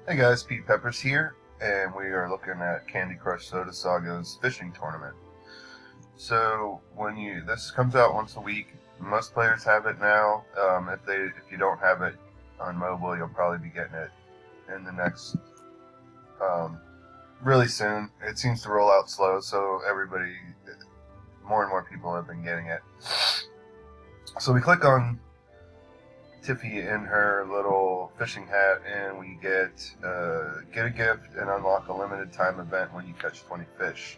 Hey guys, Pete Peppers here, and we are looking at Candy Crush Soda Saga's fishing tournament. So this comes out once a week. Most players have it now. If you don't have it on mobile, you'll probably be getting it in the next really soon. It seems to roll out slow, so more and more people have been getting it. So we click on Tiffy in her little fishing hat, and we get a gift and unlock a limited time event when you catch 20 fish.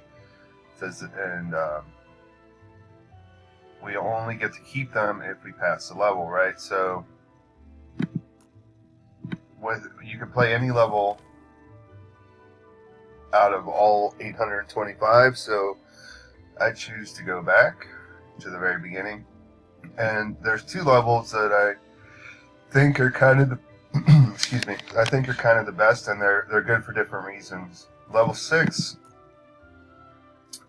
It says, and we only get to keep them if we pass the level, right? So you can play any level out of all 825. So I choose to go back to the very beginning, and there's two levels that I think are kind of the excuse me. I think are kind of the best, and they're good for different reasons. Level 6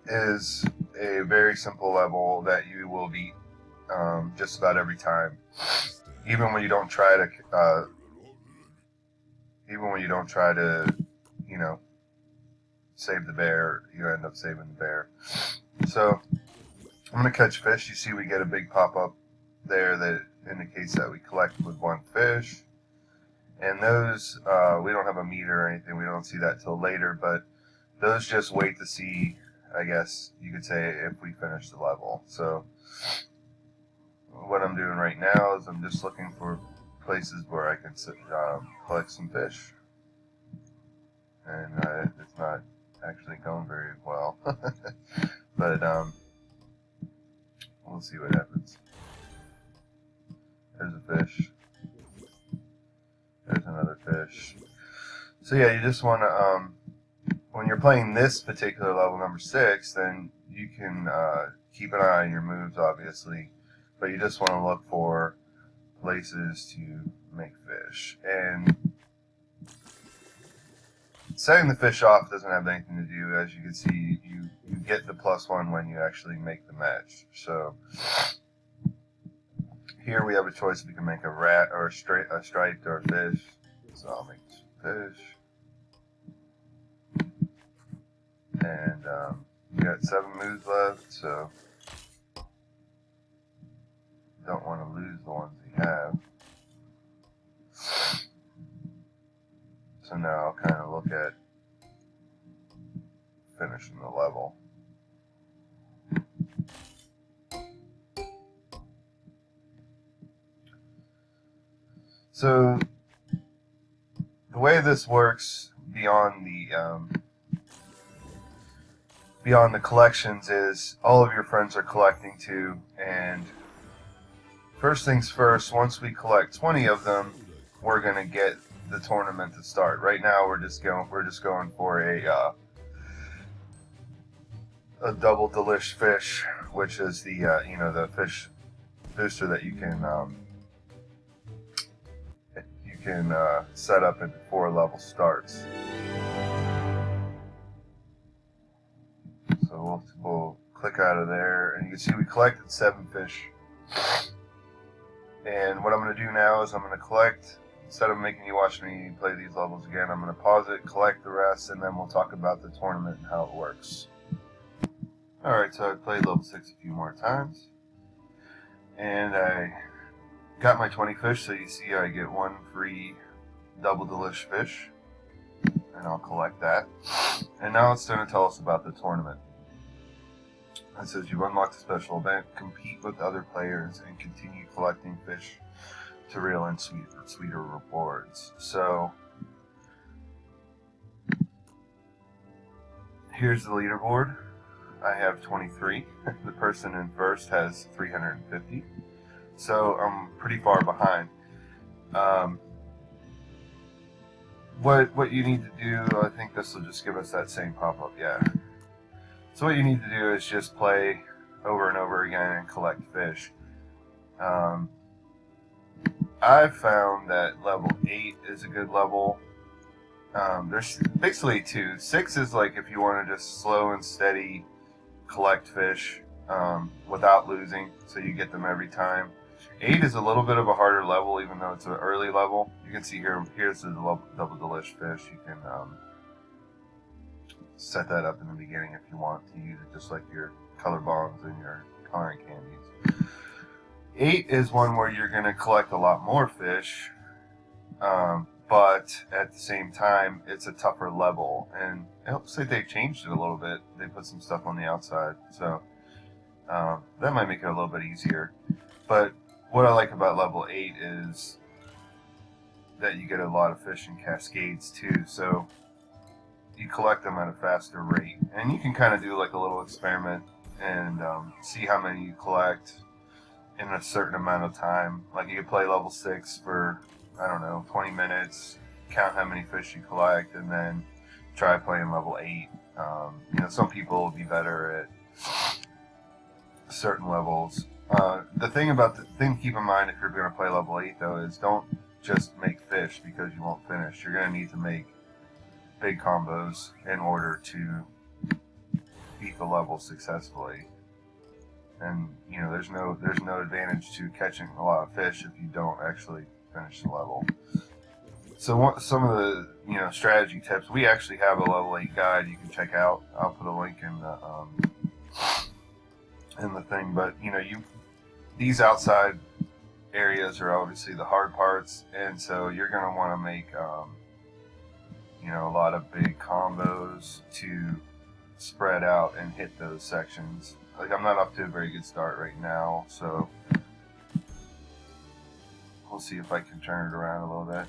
is a very simple level that you will beat just about every time, even when you don't try to. Save the bear, you end up saving the bear. So I'm gonna catch fish. You see, we get a big pop up there that indicates that we collected with one fish, and those we don't have a meter or anything. We don't see that till later, but those just wait to see, I guess you could say, if we finish the level. So what I'm doing right now is I'm just looking for places where I can collect some fish, and it's not actually going very well. But we'll see what happens. There's a fish. There's another fish. So yeah, you just want to, when you're playing this particular level, number 6, then you can keep an eye on your moves, obviously, but you just want to look for places to make fish. And setting the fish off doesn't have anything to do. As you can see, you get the +1 when you actually make the match. So here we have a choice. We can make a rat or a striped or a fish. So I'll make fish. And we got 7 moves left, so don't want to lose the ones we have. So now I'll kind of look at finishing the level. So the way this works beyond the collections is all of your friends are collecting too, and first things first, once we collect 20 of them, we're gonna get the tournament to start. Right now we're just going for a double delish fish, which is the the fish booster that you can set up in 4 level starts. So we'll click out of there, and you can see we collected 7 fish. And what I'm going to do now is I'm going to collect, instead of making you watch me play these levels again, I'm going to pause it, collect the rest, and then we'll talk about the tournament and how it works. Alright, so I played level 6 a few more times, and I got my 20 fish, so you see I get 1 free double delish fish, and I'll collect that. And now it's going to tell us about the tournament. It says you've unlocked a special event, compete with other players, and continue collecting fish to reel in sweeter rewards. So here's the leaderboard. I have 23. The person in first has 350. So I'm pretty far behind. What you need to do, I think this will just give us that same pop-up, yeah. So what you need to do is just play over and over again and collect fish. I've found that level 8 is a good level. There's basically 2. 6 is like if you want to just slow and steady collect fish without losing, so you get them every time. 8 is a little bit of a harder level, even though it's an early level. You can see here, here's the double delish fish. You can set that up in the beginning if you want to use it just like your color bombs and your coloring candies. 8 is one where you're going to collect a lot more fish, but at the same time, it's a tougher level. And it looks like they changed it a little bit. They put some stuff on the outside, so that might make it a little bit easier. But what I like about level 8 is that you get a lot of fish in cascades too, so you collect them at a faster rate. And you can kind of do like a little experiment and see how many you collect in a certain amount of time. Like you could play level 6 for, I don't know, 20 minutes, count how many fish you collect, and then try playing level 8. You know, some people will be better at certain levels. The thing to keep in mind if you're going to play level 8 though is don't just make fish because you won't finish. You're going to need to make big combos in order to beat the level successfully. And you know, there's no advantage to catching a lot of fish if you don't actually finish the level. So some of the strategy tips, we actually have a level 8 guide you can check out. I'll put a link in the thing. But these outside areas are obviously the hard parts, and so you're going to want to make a lot of big combos to spread out and hit those sections. Like, I'm not off to a very good start right now, so we'll see if I can turn it around a little bit.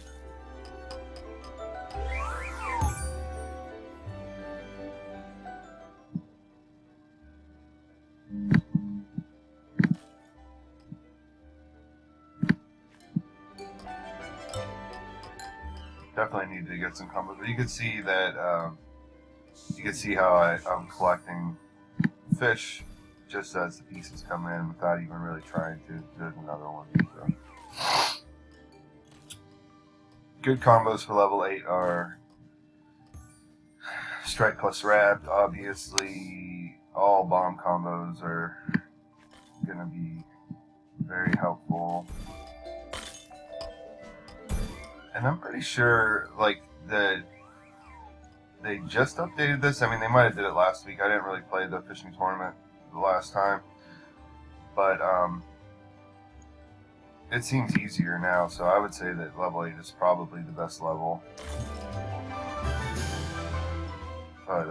Definitely need to get some combos, but you can see that how I'm collecting fish just as the pieces come in without even really trying to. There's another one. So. Good combos for level 8 are strike plus wrapped. Obviously, all bomb combos are going to be very helpful. And I'm pretty sure, like, that they just updated this. I mean, they might have did it last week. I didn't really play the fishing tournament the last time. But it seems easier now, so I would say that level 8 is probably the best level. But,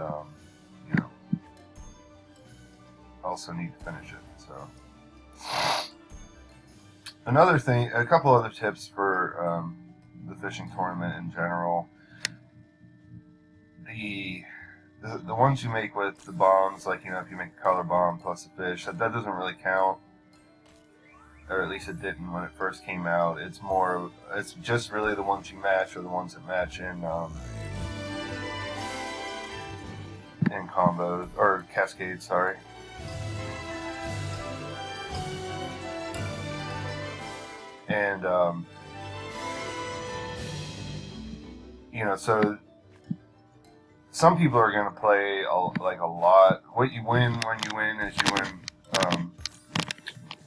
also need to finish it, so. Another thing, a couple other tips for the fishing tournament in general. The ones you make with the bombs, like, if you make a color bomb plus a fish, that doesn't really count. Or at least it didn't when it first came out. It's just really the ones you match or the ones that match in combos, or cascades, sorry. And, so some people are going to play a lot. What you win when you win is you win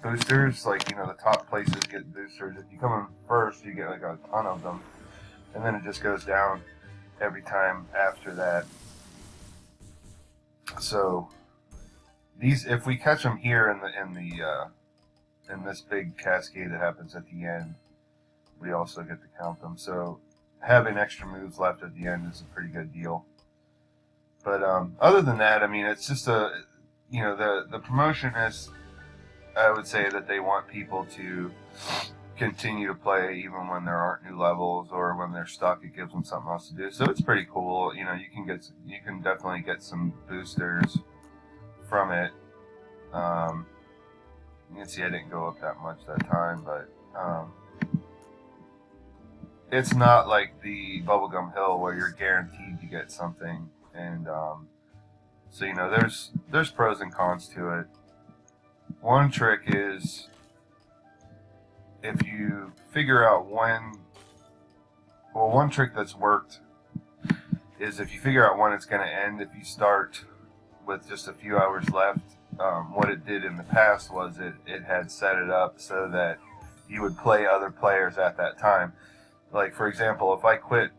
boosters. Like, the top places get boosters. If you come in first, you get like a ton of them, and then it just goes down every time after that. So these, if we catch them here in this big cascade that happens at the end, we also get to count them. So having extra moves left at the end is a pretty good deal. But other than that, I mean, it's just the promotion is, I would say that they want people to continue to play even when there aren't new levels, or when they're stuck, it gives them something else to do. So it's pretty cool. You can definitely get some boosters from it. You can see I didn't go up that much that time, but it's not like the Bubblegum Hill where you're guaranteed to get something. And so there's pros and cons to it. One trick is, if you figure out one trick that's worked is if you figure out when it's going to end. If you start with just a few hours left, what it did in the past was it had set it up so that you would play other players at that time. Like, for example, if I quit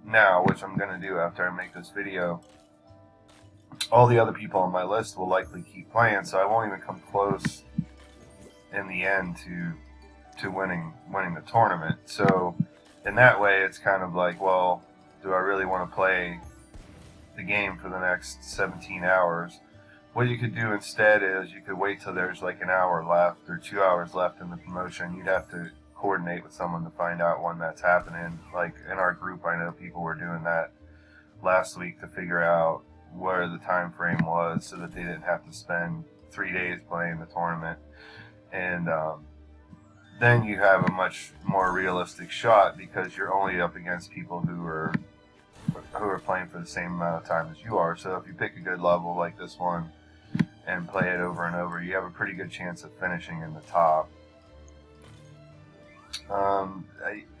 now, which I'm going to do after I make this video, all the other people on my list will likely keep playing, so I won't even come close in the end to winning the tournament. So in that way, it's kind of like, well, do I really want to play the game for the next 17 hours? What you could do instead is you could wait till there's like an hour left or 2 hours left in the promotion. You'd have to coordinate with someone to find out when that's happening. Like in our group, I know people were doing that last week to figure out where the time frame was so that they didn't have to spend 3 days playing the tournament. And then you have a much more realistic shot because you're only up against people who are playing for the same amount of time as you are. So if you pick a good level like this one and play it over and over, you have a pretty good chance of finishing in the top.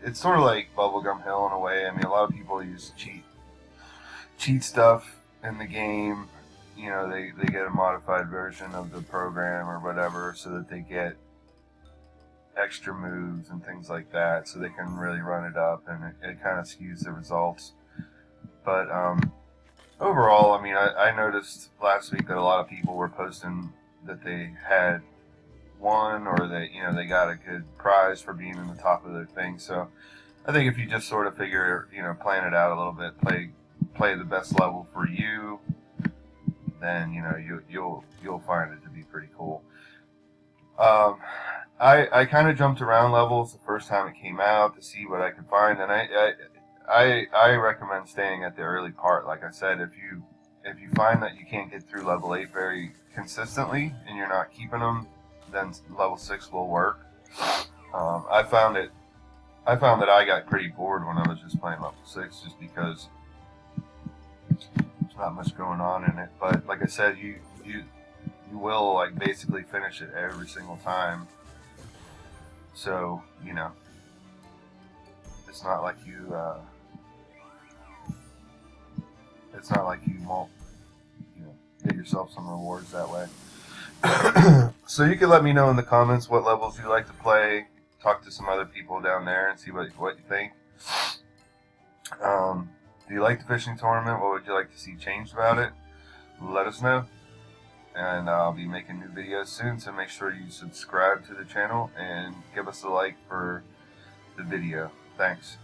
It's sort of like Bubblegum Hill in a way. I mean, a lot of people use cheat stuff in the game. You know, they get a modified version of the program or whatever so that they get extra moves and things like that, so they can really run it up, and it kind of skews the results. But overall, I mean, I noticed last week that a lot of people were posting that they had won or that, you know, they got a good prize for being in the top of their thing. So I think if you just sort of figure, you know, plan it out a little bit, play the best level for you, then, you know, you'll find it to be pretty cool. I kind of jumped around levels the first time it came out to see what I could find, and I recommend staying at the early part. Like I said, if you find that you can't get through level 8 very consistently and you're not keeping them, then level 6 will work. I found that I got pretty bored when I was just playing level 6, just because there's not much going on in it. But like I said, you will like basically finish it every single time. So, you know, it's not like you won't, you know, get yourself some rewards that way. So you can let me know in the comments what levels you like to play. Talk to some other people down there and see what you think. Do you like the fishing tournament? What would you like to see changed about it? Let us know. And I'll be making new videos soon, so make sure you subscribe to the channel and give us a like for the video. Thanks.